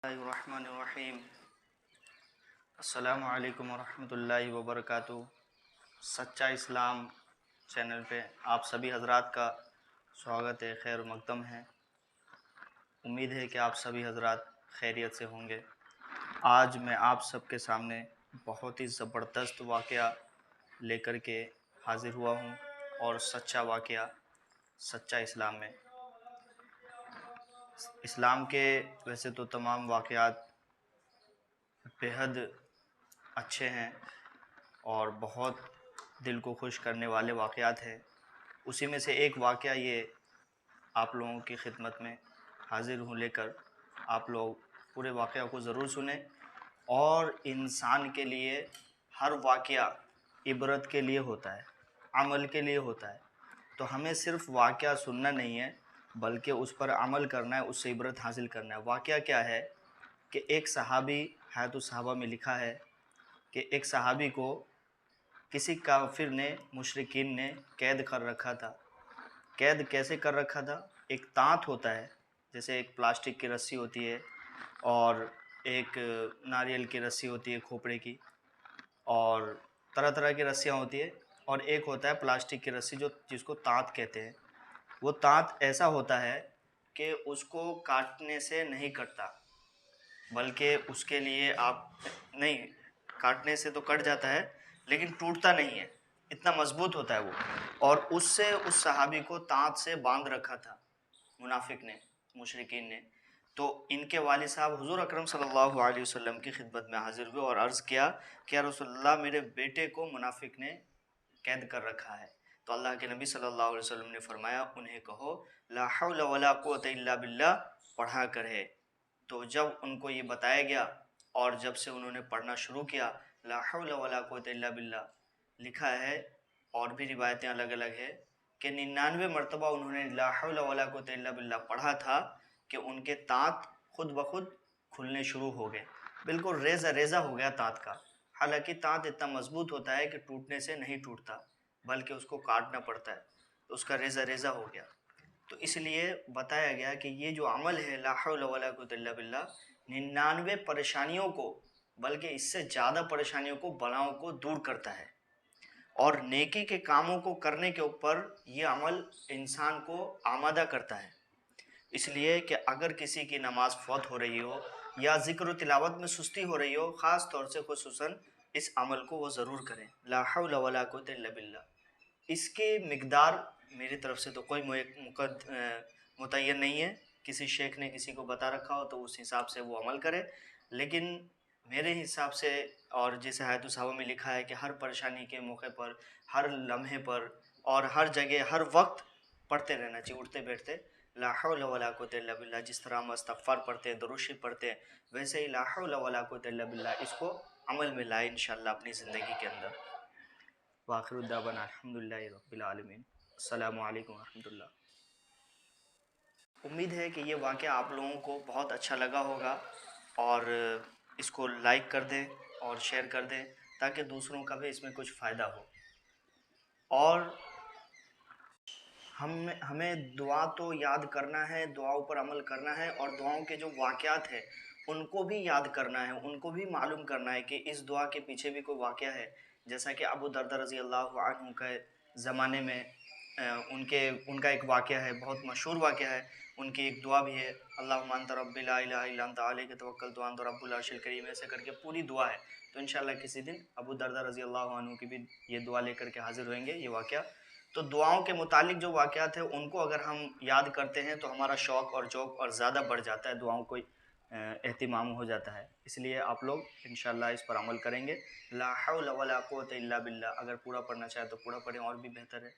الرحمن الرحیم السلام علیکم ورحمۃ اللہ وبرکاتہ۔ سچا اسلام چینل پہ آپ سبھی حضرات کا سواگت ہے، خیر مقدم ہے۔ امید ہے کہ آپ سبھی حضرات خیریت سے ہوں گے۔ آج میں آپ سب کے سامنے بہت ہی زبردست واقعہ لے کر کے حاضر ہوا ہوں، اور سچا واقعہ سچا اسلام میں۔ اسلام کے ویسے تو تمام واقعات بےحد اچھے ہیں اور بہت دل کو خوش کرنے والے واقعات ہیں۔ اسی میں سے ایک واقعہ یہ آپ لوگوں کی خدمت میں حاضر ہوں لے کر۔ آپ لوگ پورے واقعہ کو ضرور سنیں، اور انسان کے لیے ہر واقعہ عبرت کے لیے ہوتا ہے، عمل کے لیے ہوتا ہے۔ تو ہمیں صرف واقعہ سننا نہیں ہے بلکہ اس پر عمل کرنا ہے، اس سے عبرت حاصل کرنا ہے۔ واقعہ کیا ہے کہ ایک صحابی، حیات الصحابہ میں لکھا ہے کہ ایک صحابی کو کسی کافر نے، مشرکین نے قید کر رکھا تھا۔ قید کیسے کر رکھا تھا؟ ایک تانت ہوتا ہے، جیسے ایک پلاسٹک کی رسی ہوتی ہے، اور ایک ناریل کی رسی ہوتی ہے کھوپڑے کی، اور طرح طرح کی رسیاں ہوتی ہیں، اور ایک ہوتا ہے پلاسٹک کی رسی جس کو تانت کہتے ہیں۔ وہ تانت ایسا ہوتا ہے کہ اس کو کاٹنے سے نہیں کٹتا، بلکہ اس کے لیے آپ نہیں، کاٹنے سے تو کٹ جاتا ہے لیکن ٹوٹتا نہیں ہے، اتنا مضبوط ہوتا ہے وہ۔ اور اس سے اس صحابی کو تانت سے باندھ رکھا تھا منافق نے، مشرکین نے۔ تو ان کے والد صاحب حضور اکرم صلی اللہ علیہ وسلم کی خدمت میں حاضر ہوئے اور عرض کیا کہ یا رسول اللہ، میرے بیٹے کو منافق نے قید کر رکھا ہے۔ تو اللہ کے نبی صلی اللہ علیہ وسلم نے فرمایا، انہیں کہو لا حول ولا قوت الا باللہ پڑھا کرے۔ تو جب ان کو یہ بتایا گیا اور جب سے انہوں نے پڑھنا شروع کیا، لا حول ولا قوت الا باللہ لکھا ہے، اور بھی روایتیں الگ الگ ہے کہ 99 مرتبہ انہوں نے لا حول ولا قوت الا باللہ پڑھا تھا کہ ان کے دانت خود بخود کھلنے شروع ہو گئے، بالکل ریزہ ریزہ ہو گیا دانت کا۔ حالانکہ دانت اتنا مضبوط ہوتا ہے کہ ٹوٹنے سے نہیں ٹوٹتا، بلکہ اس کو کاٹنا پڑتا ہے، تو اس کا ریزہ ریزہ ہو گیا۔ تو اس لیے بتایا گیا کہ یہ جو عمل ہے لا حول ولا قوت الا باللہ، 99 پریشانیوں کو، بلکہ اس سے زیادہ پریشانیوں کو، بلاؤں کو دور کرتا ہے، اور نیکی کے کاموں کو کرنے کے اوپر یہ عمل انسان کو آمادہ کرتا ہے۔ اس لیے کہ اگر کسی کی نماز فوت ہو رہی ہو یا ذکر و تلاوت میں سستی ہو رہی ہو، خاص طور سے خصوصاً اس عمل کو وہ ضرور کریں، لا حول ولا قوت الا باللہ۔ اس کی مقدار میری طرف سے تو کوئی متعین نہیں ہے، کسی شیخ نے کسی کو بتا رکھا ہو تو اس حساب سے وہ عمل کرے، لیکن میرے حساب سے، اور جیسے حیات الصحابہ میں لکھا ہے کہ ہر پریشانی کے موقع پر، ہر لمحے پر، اور ہر جگہ ہر وقت پڑھتے رہنا چاہیے، اٹھتے بیٹھتے لا حول ولا قوت الا باللہ۔ جس طرح ہم استغفار پڑھتے ہیں، درود شریف پڑھتے ہیں، ویسے ہی لا حول ولا قوت الا باللہ اس کو عمل میں لائے انشاءاللہ اپنی زندگی کے اندر۔ وآخر دعوانا الحمدللہ رب العالمین۔ السلام علیکم ورحمۃ اللہ۔ امید ہے کہ یہ واقعہ آپ لوگوں کو بہت اچھا لگا ہوگا، اور اس کو لائک کر دیں اور شیئر کر دیں تاکہ دوسروں کا بھی اس میں کچھ فائدہ ہو۔ اور ہمیں دعا تو یاد کرنا ہے، دعاؤں پر عمل کرنا ہے، اور دعاؤں کے جو واقعات ہیں ان کو بھی یاد کرنا ہے، ان کو بھی معلوم کرنا ہے کہ اس دعا کے پیچھے بھی کوئی واقعہ ہے۔ جیسا کہ ابو دردہ رضی اللہ عنہ کے زمانے میں ان کا ایک واقعہ ہے، بہت مشہور واقعہ ہے، ان کی ایک دعا بھی ہے، اللہم انت ربی لا الہ الا انت علیک توکلت وانت رب العرش الکریم، ایسے کر کے پوری دعا ہے۔ تو انشاءاللہ کسی دن ابو دردہ رضی اللہ عنہ کی بھی یہ دعا لے کر کے حاضر ہوئیں گے، یہ واقعہ۔ تو دعاؤں کے متعلق جو واقعات ہیں ان کو اگر ہم یاد کرتے ہیں تو ہمارا شوق اور ذوق اور زیادہ بڑھ جاتا ہے، دعاؤں کو اہتمام ہو جاتا ہے۔ اس لیے آپ لوگ انشاءاللہ اس پر عمل کریں گے۔ لا حول ولا قوت الا باللہ اگر پورا پڑھنا چاہے تو پورا پڑھیں، اور بھی بہتر ہے۔